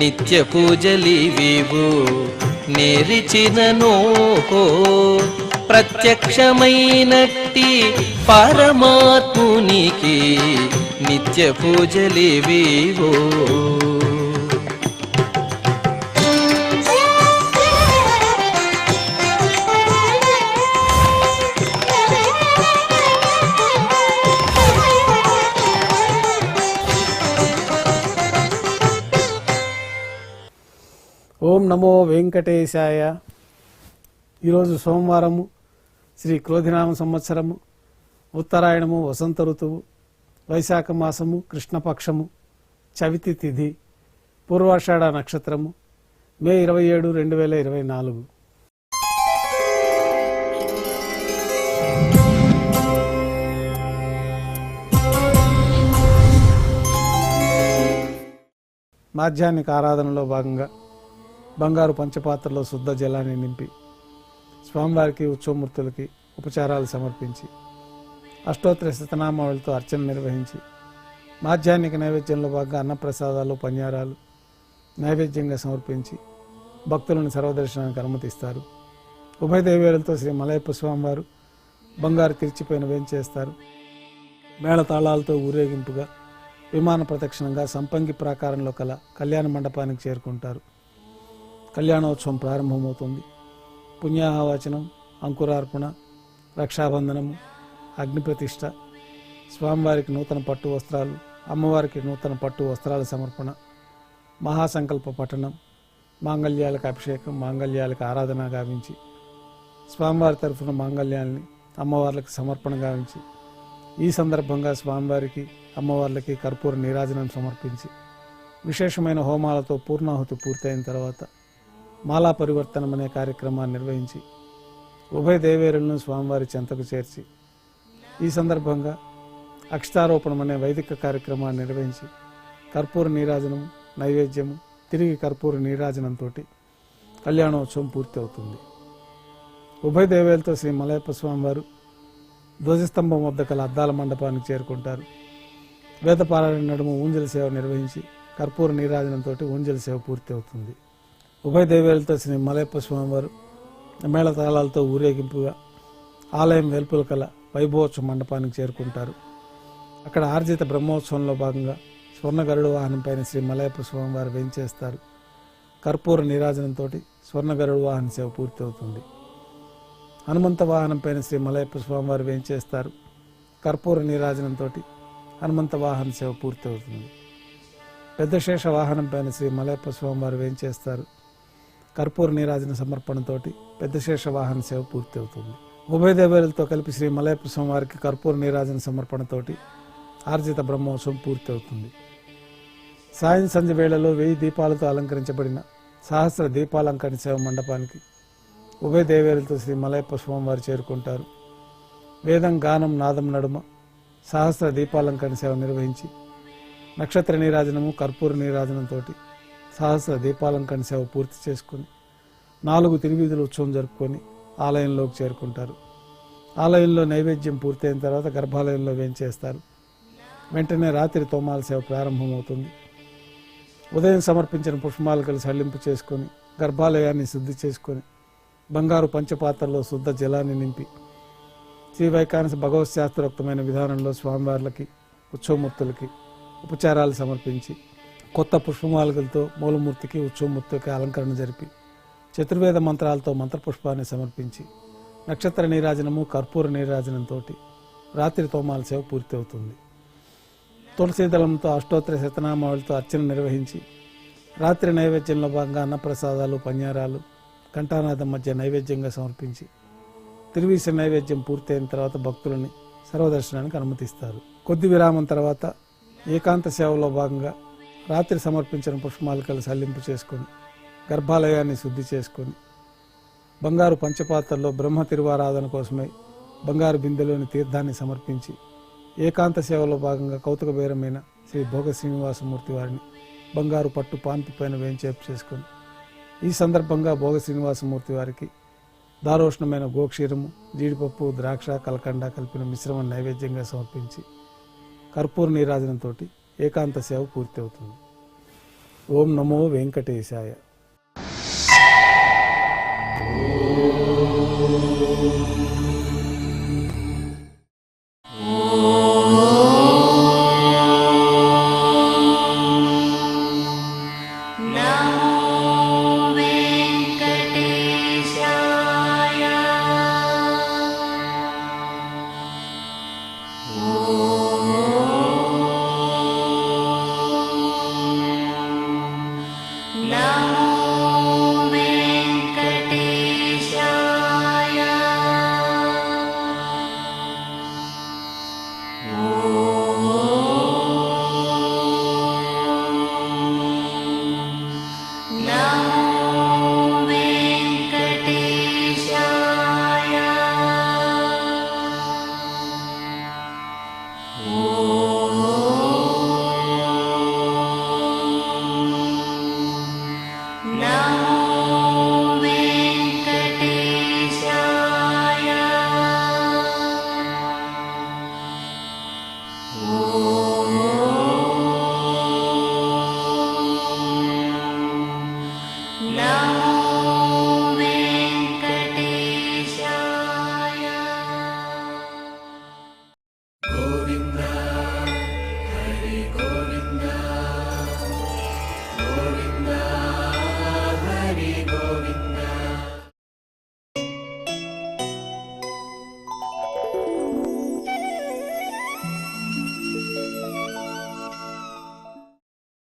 నిత్య పూజలివివు నేరిచిననో ప్రత్యక్షమైనట్టి పరమాత్మునికి నిత్య పూజలివివో. ఓం నమో వెంకటేశాయ. ఈరోజు సోమవారము, శ్రీ క్రోధినామ సంవత్సరము, ఉత్తరాయణము, వసంత ఋతువు, వైశాఖ మాసము, కృష్ణపక్షము, చవితి తిథి, పూర్వాషాఢ నక్షత్రము, మే 27, 2024. మాధ్యాహ్నిక ఆరాధనలో భాగంగా బంగారు పంచపాత్రలో శుద్ధ జలాన్ని నింపి స్వామివారికి, ఉత్సవమూర్తులకి ఉపచారాలు సమర్పించి అష్టోత్తర శతనామావళితో అర్చన నిర్వహించి మాధ్యాహ్నిక నైవేద్యంలో భాగంగా అన్నప్రసాదాలు, పన్యారాలు నైవేద్యంగా సమర్పించి భక్తులను సర్వదర్శనానికి అనుమతిస్తారు. ఉభయ దేవేరులతో శ్రీ మలయప్ప స్వామివారు బంగారు తిరిచిపోయిన వేంచేస్తారు. మేళతాళాలతో ఊరేగింపుగా విమాన ప్రదక్షిణంగా సంపంగి ప్రాకారంలో కల కళ్యాణ మండపానికి చేరుకుంటారు. కళ్యాణోత్సవం ప్రారంభమవుతుంది. పుణ్యాహవాచనం, అంకురార్పణ, రక్షాబంధనము, అగ్నిప్రతిష్ఠ, స్వామివారికి నూతన పట్టు వస్త్రాలు, అమ్మవారికి నూతన పట్టు వస్త్రాల సమర్పణ, మహాసంకల్ప పఠనం, మాంగళ్యాలకు అభిషేకం, మాంగళ్యాలకు ఆరాధన గావించి స్వామివారి తరఫున మాంగళ్యాల్ని అమ్మవార్లకు సమర్పణ గావించి ఈ సందర్భంగా స్వామివారికి, అమ్మవార్లకి కర్పూర నీరాజనం సమర్పించి విశేషమైన హోమాలతో పూర్ణాహుతి పూర్తయిన తర్వాత మాలా పరివర్తనం అనే కార్యక్రమాన్ని నిర్వహించి ఉభయ దేవేరులను స్వామివారి చెంతకు చేర్చి ఈ సందర్భంగా అక్షతారోపణం అనే వైదిక కార్యక్రమాన్ని నిర్వహించి కర్పూర నీరాజనము, నైవేద్యము, తిరిగి కర్పూర నీరాజనంతో కళ్యాణోత్సవం పూర్తి అవుతుంది. ఉభయ దేవేలతో శ్రీ మలయప్ప స్వామివారు ధ్వజస్తంభం వద్ద కల అద్దాల మండపానికి చేరుకుంటారు. వేదపారాయణ నడుమ ఊంజల సేవ నిర్వహించి కర్పూర నీరాజనంతో ఊంజల సేవ పూర్తి అవుతుంది. ఉభయ దేవేలతో శ్రీ మలయప్ప స్వామివారు మేళతాళాలతో ఊరేగింపుగా ఆలయం వెలుపల కల వైభవోత్సవ మండపానికి చేరుకుంటారు. అక్కడ ఆర్జిత బ్రహ్మోత్సవంలో భాగంగా స్వర్ణ గరుడ వాహనం పైన శ్రీ మలయప్ప స్వామివారు వేంచేస్తారు. కర్పూర నీరాజనంతో స్వర్ణ గరుడ వాహన సేవ పూర్తి అవుతుంది. హనుమంత వాహనం పైన శ్రీ మలయప్ప స్వామివారు వేంచేస్తారు. కర్పూర నీరాజనంతో హనుమంత వాహన సేవ పూర్తి అవుతుంది. పెద్ద శేష వాహనం పైన శ్రీ మలయప్ప స్వామివారు వేంచేస్తారు. కర్పూర నీరాజన సమర్పణతో పెద్ద శేష వాహన సేవ పూర్తి అవుతుంది. ఉభయ దేవేరులతో కలిపి శ్రీ మలయప్ప స్వామివారికి కర్పూర నీరాజన సమర్పణతోటి ఆర్జిత బ్రహ్మోత్సవం పూర్తి అవుతుంది. సాయం సంధ్య వేళలో 1000 దీపాలతో అలంకరించబడిన సహస్ర దీపాలంకరణ సేవ మండపానికి ఉభయ దేవేరులతో శ్రీ మలయప్ప స్వామివారు చేరుకుంటారు. వేదం, గానం, నాదం నడుమ సహస్ర దీపాలంకరణ సేవ నిర్వహించి నక్షత్ర నీరాజనము, కర్పూర నీరాజనంతో సహస్ర దీపాలంకరణ సేవ పూర్తి చేసుకుని 4 తిరువీధుల ఉత్సవం జరుపుకొని ఆలయంలోకి చేరుకుంటారు. ఆలయంలో నైవేద్యం పూర్తయిన తర్వాత గర్భాలయంలో వేంచేస్తారు. వెంటనే రాత్రి తోమాల సేవ ప్రారంభమవుతుంది. ఉదయం సమర్పించిన పుష్పమాలికలు సళ్లింపు చేసుకొని గర్భాలయాన్ని శుద్ధి చేసుకొని బంగారు పంచపాత్రలో శుద్ధ జలాన్ని నింపి శ్రీ వైకానస భగవత్ శాస్త్రోక్తమైన విధానంలో స్వామివార్లకి, ఉత్సవమూర్తులకి ఉపచారాలు సమర్పించి కొత్త పుష్పమాలికలతో మూలమూర్తికి, ఉత్సవమూర్తికి అలంకరణ జరిపి చతుర్వేద మంత్రాలతో మంత్రపుష్పాన్ని సమర్పించి నక్షత్ర నీరాజనము, కర్పూర నీరాజనంతో రాత్రి తోమాల సేవ పూర్తి అవుతుంది. తులసీదళంతో అష్టోత్తర శతనామావళితో అర్చన నిర్వహించి రాత్రి నైవేద్యంలో భాగంగా అన్నప్రసాదాలు, పన్యారాలు ఘంటానాదం మధ్య నైవేద్యంగా సమర్పించి తిరువీస నైవేద్యం పూర్తయిన తర్వాత భక్తులని సర్వదర్శనానికి అనుమతిస్తారు. కొద్ది విరామం తర్వాత ఏకాంత సేవలో భాగంగా రాత్రి సమర్పించిన పుష్పమాలికలు సల్లింపు చేసుకొని గర్భాలయాన్ని శుద్ధి చేసుకొని బంగారు పంచపాత్రలో బ్రహ్మ తిరువారాధన కోసమై బంగారు బిందెలోని తీర్థాన్ని సమర్పించి ఏకాంత సేవలో భాగంగా కౌతుక బేరమైన శ్రీ భోగ శ్రీనివాసమూర్తి వారిని బంగారు పట్టు పాన్పు పైన వేంచేపు చేసుకొని ఈ సందర్భంగా భోగ శ్రీనివాసమూర్తి వారికి దారోష్ణమైన గోక్షీరము, జీడిపప్పు, ద్రాక్ష, కలకండ కలిపిన మిశ్రమం నైవేద్యంగా సమర్పించి కర్పూర నీరాజనంతో ఏకాంత సేవ పూర్తి అవుతుంది. ఓం నమో వెంకటేశాయ.